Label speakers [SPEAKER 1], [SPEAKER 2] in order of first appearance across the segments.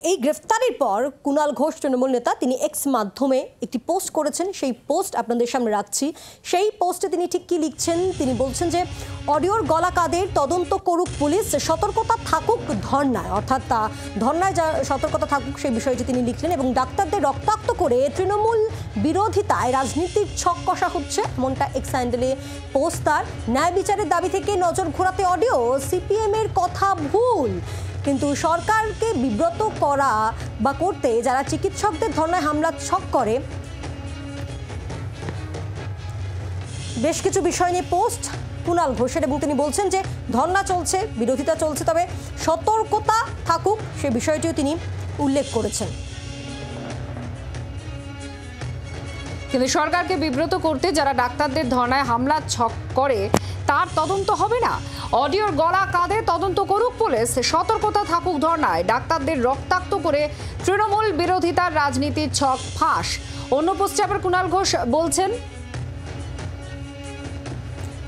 [SPEAKER 1] এই গ্রেফতারের পর কুণাল ঘোষ তৃণমূল নেতা তিনি এক্স মাধ্যমে একটি পোস্ট করেছেন। সেই পোস্ট আপনাদের সামনে রাখছি। সেই পোস্টে তিনি ঠিক কি লিখছেন, তিনি বলছেন যে অডিওর গলা কাদের তদন্ত করুক পুলিশ, সতর্কতা থাকুক ধর্নায়, অর্থাৎ ধর্নায় যা সতর্কতা থাকুক সেই বিষয়টি তিনি লিখলেন। এবং ডাক্তারদের রক্তাক্ত করে তৃণমূল বিরোধিতায় রাজনীতির ছক কষা হচ্ছে, এমনটা এক্স হ্যান্ডেলে পোস্ট তার। ন্যায় বিচারের দাবি থেকে নজর ঘোরাতে অডিও, সিপিএমের কথা ভুল, কিন্তু সরকারকে বিব্রত করা বা করতে যারা চিকিৎসকদের ধর্নায় হামলার ছক করে, বেশ কিছু বিষয় নিয়ে পোস্ট কুণাল ঘোষের। এবং তিনি বলছেন যে ধর্না চলছে, বিরোধিতা চলছে, তবে সতর্কতা থাকুক সে বিষয়টিও তিনি উল্লেখ করেছেন।
[SPEAKER 2] কিন্তু সরকারকে বিব্রত করতে যারা ডাক্তারদের ধর্নায় হামলার ছক করে তার তদন্ত হবে না। অডিওর গলা কাঁধে তদন্ত করুক পুলিশ, সতর্কতা থাকুক ধর্নায়, ডাক্তারদের রক্তাক্ত করে তৃণমূল বিরোধিতার রাজনীতির ছক ফাঁস। অন্য পোস্টে আবার কুণাল ঘোষ বলছেন,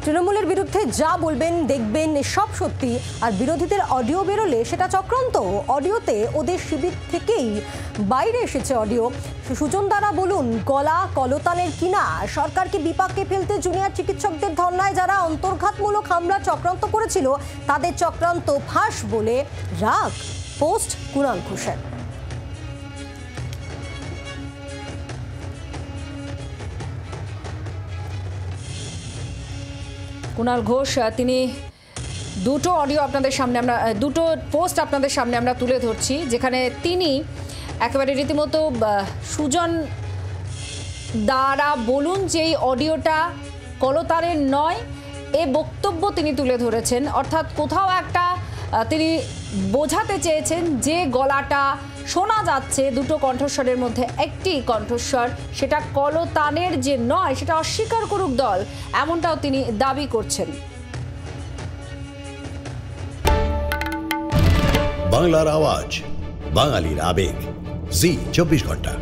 [SPEAKER 1] তৃণমূলের বিরুদ্ধে যা বলবেন দেখবেন সব সত্যি, আর বিরোধীদের অডিও বেরোলে সেটা চক্রান্ত। অডিওতে ওদের শিবির থেকেই বাইরে এসেছে অডিও। সুজন দ্বারা বলুন, গলা কলতানের কিনা, সরকারকে বিপাকে ফেলতে জুনিয়র চিকিৎসকদের ধর্নায় যারা অন্তর্ঘাতমূলক হামলা চক্রান্ত করেছিল তাদের চক্রান্ত ফাঁস বলে রাগ পোস্ট কুণাল ঘোষের।
[SPEAKER 2] কুণাল ঘোষ তিনি দুটো অডিও আপনাদের সামনে দুটো পোস্ট আপনাদের সামনে আমরা তুলে ধরছি, যেখানে তিনি একেবারে রীতিমতো সুজন দ্বারা বলুন যে এই অডিওটা কলতারের নয় এ বক্তব্য তিনি তুলে ধরেছেন। অর্থাৎ কোথাও একটা তিনি বোঝাতে চেয়েছেন যে গলাটা শোনা যাচ্ছে দুটো কণ্ঠস্বরের মধ্যে একটি কণ্ঠস্বর, সেটা কলতানের যে নয় সেটা অস্বীকার করুক দল, এমনটাও তিনি দাবি করছেন।
[SPEAKER 3] বাংলার আওয়াজ, বাঙালির আবেগ, জি 24 ঘন্টা।